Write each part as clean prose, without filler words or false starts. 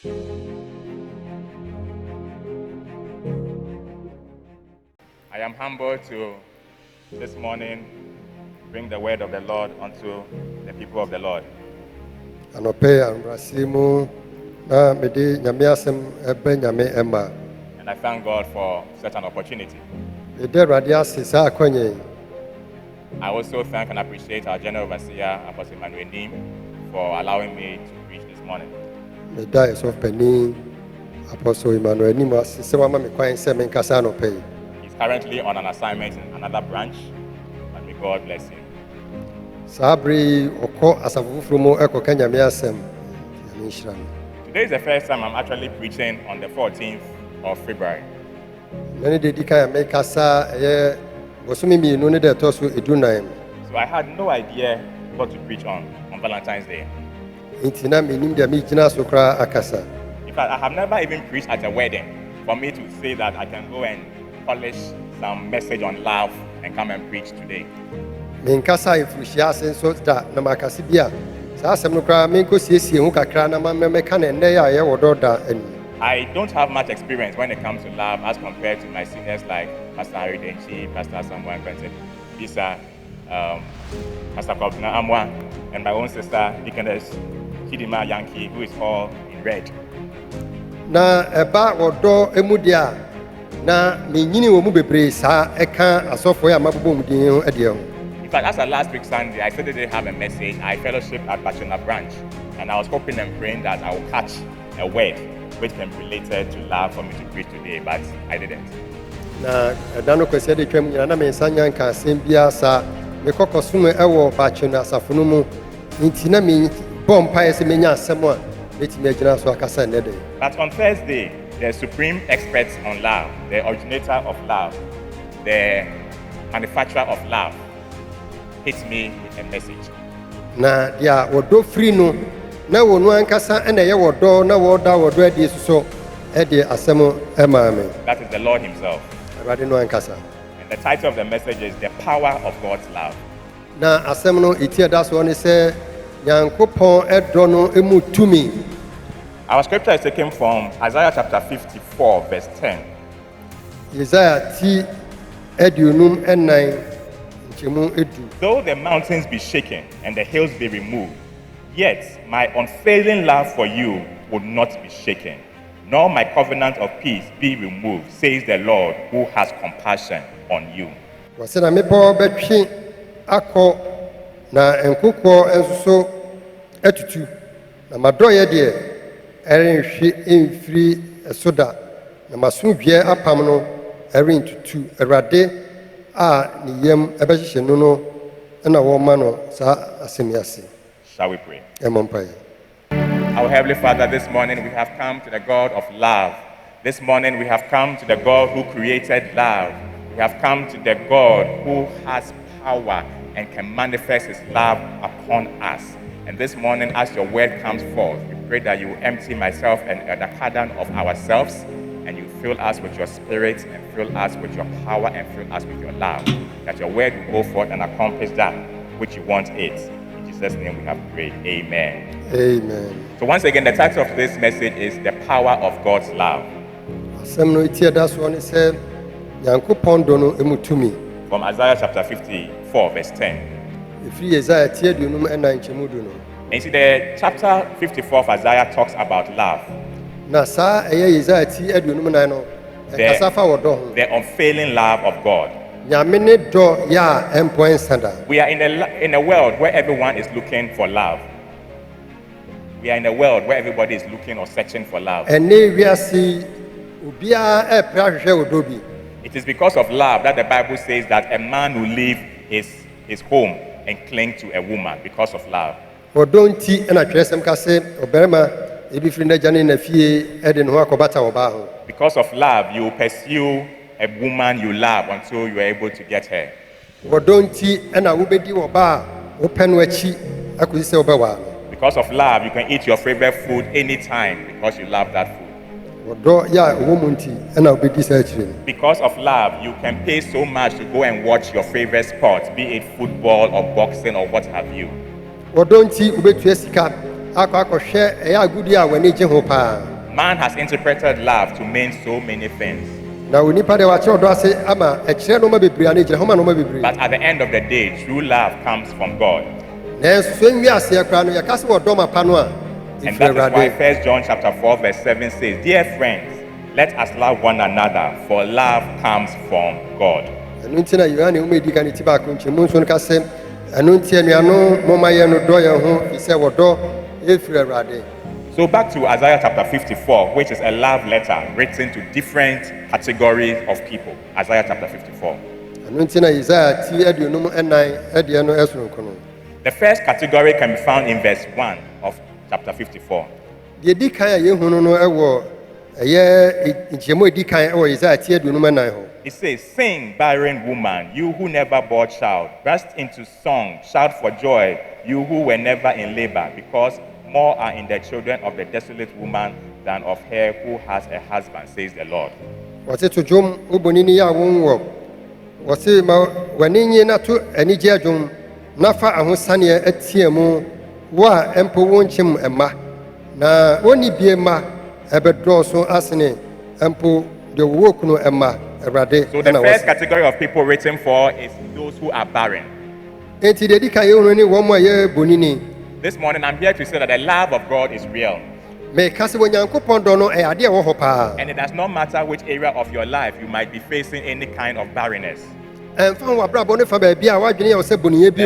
I am humbled to this morning bring the word of the Lord unto the people of the Lord. And I thank God for such an opportunity. I also thank and appreciate our General Overseer, Apostle Emmanuel Nim, for allowing me to preach this morning. He's currently on an assignment in another branch, and may God bless him. Today is the first time I'm actually preaching on the 14th of February. So I had no idea what to preach on Valentine's Day. In fact, I have never even preached at a wedding for me to say that I can go and polish some message on love and come and preach today. I don't have much experience when it comes to love as compared to my seniors like Pastor Harry Denchi, Pastor Samuel Quentin, Bisa, Pastor Kobna Amwa, and my own sister, Deaconess Chidima Yankee, who is all in red. In fact, as of last week Sunday, I said that they have a message. I fellowship at Bachona Branch, and I was hoping and praying that I will catch a word which can be related to love for me to preach today, but I didn't. But on Thursday, the supreme experts on love, the originator of love, the manufacturer of love, hit me with a message. That is the Lord himself. And the title of the message is The Power of God's Love. Our scripture is taken from Isaiah chapter 54, verse 10. Though the mountains be shaken and the hills be removed, yet my unfailing love for you will not be shaken, nor my covenant of peace be removed, says the Lord, who has compassion on you. Shall we pray? Our Heavenly Father, this morning we have come to the God of love. This morning we have come to the God who created love. We have come to the God who has power and can manifest his love upon us. And this morning, as your word comes forth, we pray that you empty myself and the pardon of ourselves, and you fill us with your spirit, and fill us with your power, and fill us with your love. That your word will go forth and accomplish that which you want it. In Jesus' name we have prayed. Amen. Amen. So once again, the title of this message is The Power of God's Love. From Isaiah chapter 54, verse 10. And you see, the chapter 54 of Isaiah talks about love. The unfailing love of God. We are in a world where everyone is looking for love. We are in a world where everybody is looking or searching for love. It is because of love that the Bible says that a man will leave his home and cling to a woman because of love. Because of love, you pursue a woman you love until you are able to get her. Because of love, you can eat your favorite food anytime because you love that food. Because of love, you can pay so much to go and watch your favorite sport, be it football or boxing or what have you. Man has interpreted love to mean so many things. Now we need to ase ama ekire no ma bebre ani gire homa no ma bebre. But at the end of the day, true love comes from God. Na so nwi ase akra no yakase wo dom apa no a. And that is why 1 John chapter 4 verse 7 says, "Dear friends, let us love one another, for love comes from God." Anu ntina Yohane wo medi kan ti ba ko nchemu nso no kase anu ntia nuano momaye no do ye ho fi se wo do efiri Awurade. So back to Isaiah chapter 54, which is a love letter written to different categories of people. Isaiah chapter 54. Anu ntina Isaiah ti aduonum enan ede no esonko no. The first category can be found in verse 1 of chapter 54. De di kan a ye hunu no ewo eye nchemu edi kan ewo Isaiah ti aduonum enan ho. It says, "Sing, barren woman, you who never bore child. Burst into song, shout for joy, you who were never in labor, because more are in the children of the desolate woman than of her who has a husband, says the Lord." Wase to jom ubonini ya wonwo. Wase ma waninyi na to anije adwom na fa ahosane atiemu wo a empo wonchim emma. Na oni bie ma ebedoso asene empo de wo kunu emma. So the first category of people written for is those who are barren. This morning I'm here to say that the love of God is real. And it does not matter which area of your life you might be facing any kind of barrenness. The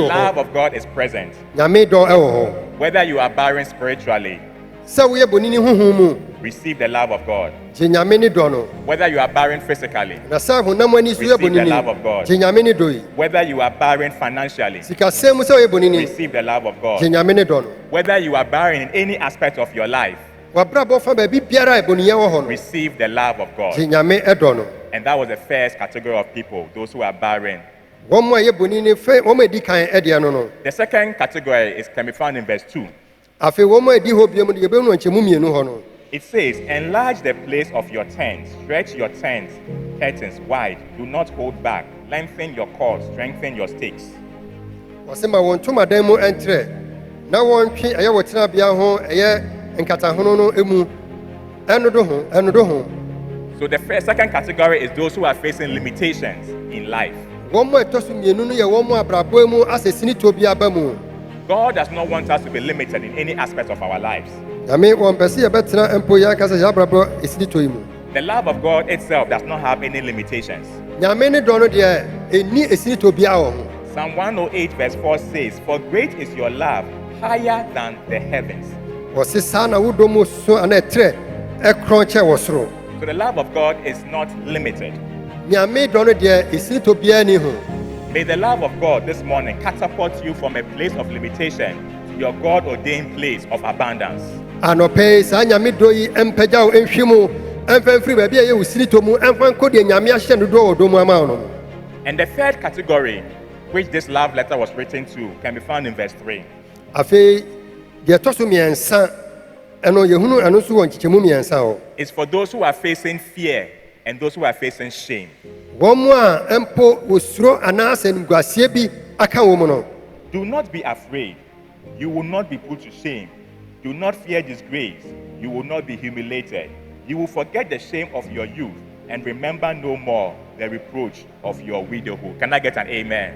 love of God is present. Whether you are barren spiritually, receive the love of God. Whether you are barren physically, receive the love of God. Whether you are barren financially, receive the love of God. Whether you are barren in any aspect of your life, receive the love of God. And that was the first category of people, those who are barren. The second category can be found in verse 2. It says, "Enlarge the place of your tent, stretch your tent curtains wide, do not hold back, lengthen your cords, strengthen your stakes." So the second category is those who are facing limitations in life. God does not want us to be limited in any aspect of our lives. The love of God itself does not have any limitations. Psalm 108 verse 4 says, "For great is your love, higher than the heavens." So the love of God is not limited. May the love of God this morning catapult you from a place of limitation to your God-ordained place of abundance. And the third category, which this love letter was written to, can be found in verse 3. It's for those who are facing fear and those who are facing shame. Do not be afraid. You will not be put to shame. Do not fear disgrace. You will not be humiliated. You will forget the shame of your youth and remember no more the reproach of your widowhood. Can I get an amen?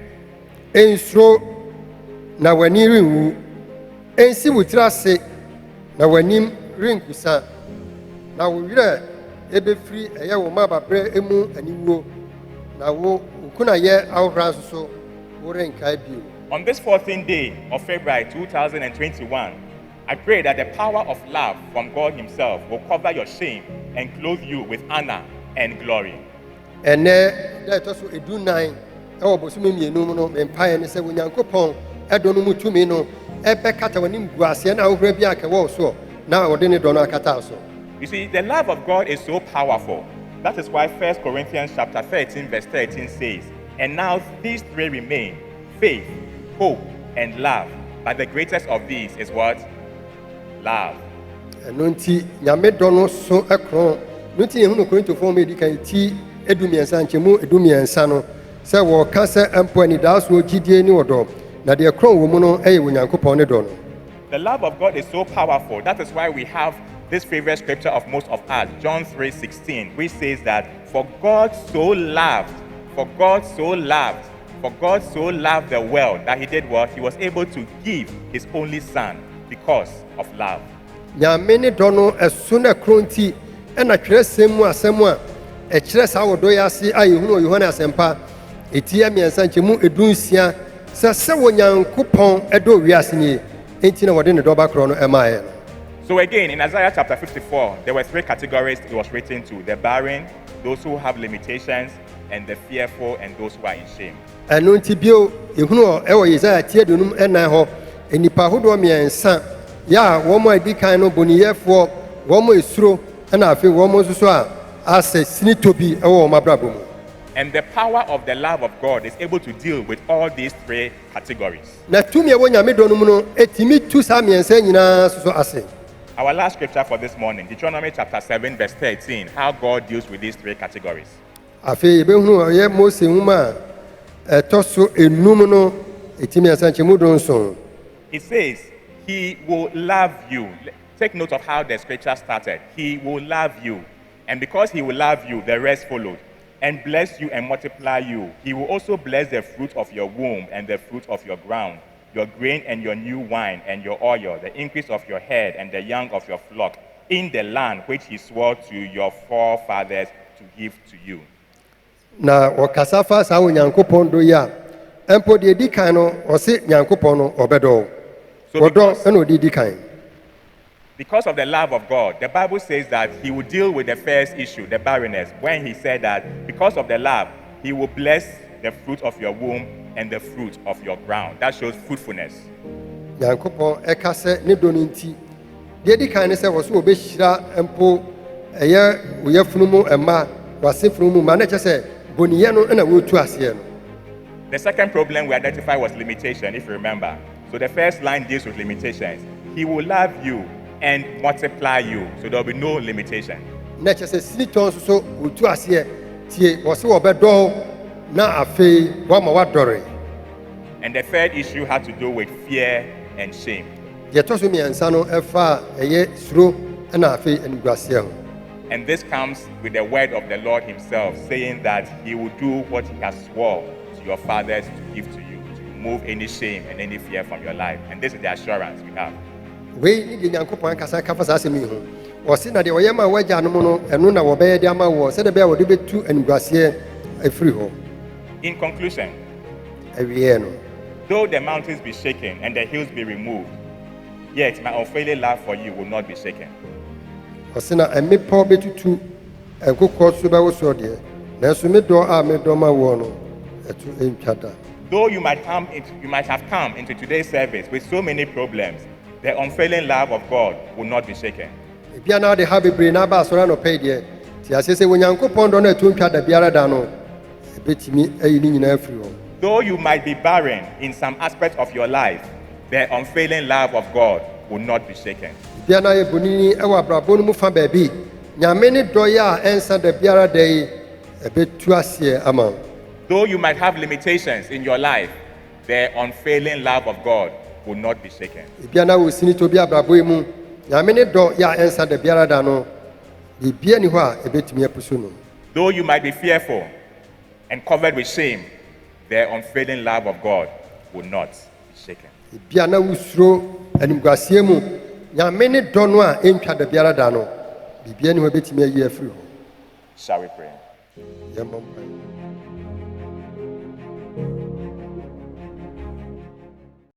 On this 14th day of February 2021, I pray that the power of love from God Himself will cover your shame and clothe you with honor and glory. And you see, the love of God is so powerful. That is why 1 Corinthians chapter 13 verse 13 says, "And now these three remain, faith, hope, and love. But the greatest of these is what? Love." The love of God is so powerful. That is why we have this favorite scripture of most of us, John 3:16, which says that for God so loved the world that he did what? He was able to give his only son because of love. nyame ne dɔ no ɛso no ɛkoro nti ɛna twerɛsɛm mu asɛm a ɛkyerɛ saa wɔdɔ yɛ ase a yɛhunu wɔ yohane asɛmpa ɛti mmiɛnsa nkyɛmu edunsia sɛ wɔ nyankopɔn ɛdɔ wiase nie enti na wɔde ne dɔ ba korɔ no ɛmaeɛ no. So again, in Isaiah chapter 54, there were three categories it was written to: the barren, those who have limitations, and the fearful, and those who are in shame. ɛno nti bio yɛhunu ɛwɔ Yesaia tiadunum ɛnan hɔ nnipa ahodoɔ mmiɛnsa yɛ a wɔn a edi kan no boniyɛfoɔ wɔn a esuro ɛna afei wɔn nso so a asɛ sinitɔ bi ɛwɔ wɔn abrabɔ mu. And the power of the love of God is able to deal with all these three categories. na tumi ɛwɔ nyame dɔ no mu no etimi tu saa mmiɛnsa nyinaa soso ase. Our last scripture for this morning, Deuteronomy chapter 7, verse 13, how God deals with these three categories. afei yɛbɛhunu ɔyɛ Mose nwoma a ɛtɔ so enum no etimi ɛnsa nkyɛmu do nson. It says, he will love you. Take note of how the scripture started. He will love you. And because he will love you, the rest followed. And bless you and multiply you. He will also bless the fruit of your womb and the fruit of your ground, your grain and your new wine and your oil, the increase of your head and the young of your flock, in the land which he swore to your forefathers to give to you. na wɔkasa fa saa onyankopɔn dɔ yi a ɛmpo deɛ di kan no ɔse nyankopɔn no ɔbɛdɔ So wɔdɔ ɛna ɔde di kan. Because of the love of God, the Bible says that he will deal with the first issue, the barrenness, when he said that because of the love, he will bless the fruit of your womb and the fruit of your ground. That shows fruitfulness. nyankopɔn ɛka sɛ ne dɔ no nti deɛ di kan ne sɛ wɔ so wɔbɛhyira mpo ɛyɛ woyɛfunu mu ɛma wɔasefunu mu ma na kyɛ sɛ boniyɛ no ɛna wɔretu aseɛ no. The second problem we identified was limitation, if you remember. So the first line deals with limitations. He will love you and multiply you, so there will be no limitation. na kyɛ sɛ sinitɔ nso so wɔtu aseɛ tie wɔ se wɔbɛdɔ na afei wɔama wɔadɔre. And the third issue had to do with fear and shame. deɛ ɛtɔ so mmiɛnsa no ɛfa a ɛyɛ suro ɛna afei animguaseɛ ho. And this comes with the word of the Lord himself, saying that he will do what he has sworn to your fathers to give to you, to remove any shame and any fear from your life. And this is the assurance we have. wei ne deɛ nyankopɔn ankasa ka fa saa asɛm yi ho ɔse na deɛ ɔyɛ ma wɔagya no mu no ɛno na wɔbɛyɛ de ama wɔ sɛdeɛ bɛyɛ a wɔde bɛtu animguaseɛ afiri hɔ. In conclusion, awieɛ no though the mountains be shaken and the hills be removed, yet my unfailing love for you will not be shaken. ɔse na mmepɔ bɛtutu nkokɔ so bɛwo soɔ deɛ nanso me dɔ a medɔ ma woɔ no ɛto ntwa da. Though you might have come into today's service with so many problems, the unfailing love of God will not be shaken. ebia na wode ha bebree na aba asɔre anɔpɛ yi deɛ nti aseɛ sɛ onyankopɔn dɔ no ɛto ntwa da biara da no ɛbɛtumi ayi ne nyinaa afiri hɔ. Though you might be barren in some aspect of your life, the unfailing love of God will not be shaken. ebia na yɛ bonini ɛwɔ abrabɔ no mu fa baabi nyame ne dɔ yɛ a ɛnsa da biara da yi ɛbɛtu aseɛ ama wo. Though you might have limitations in your life, the unfailing love of God will not be shaken. ebia na wɔ sinitɔ bi abrabɔ yi mu nyame ne dɔ yɛ a ɛnsa da biara da no biribia ni hɔ a ɛbɛtumi apusu no. Though you might be fearful and covered with shame, the unfailing love of God will not be shaken. ebia na wosuro animguaseɛ mu nyame ne dɔ no a ɛntwa da biara da no biribia ni hɔ a ɛbɛtumi ayi afiri hɔ. Shall we pray? yɛmmɔ mpae.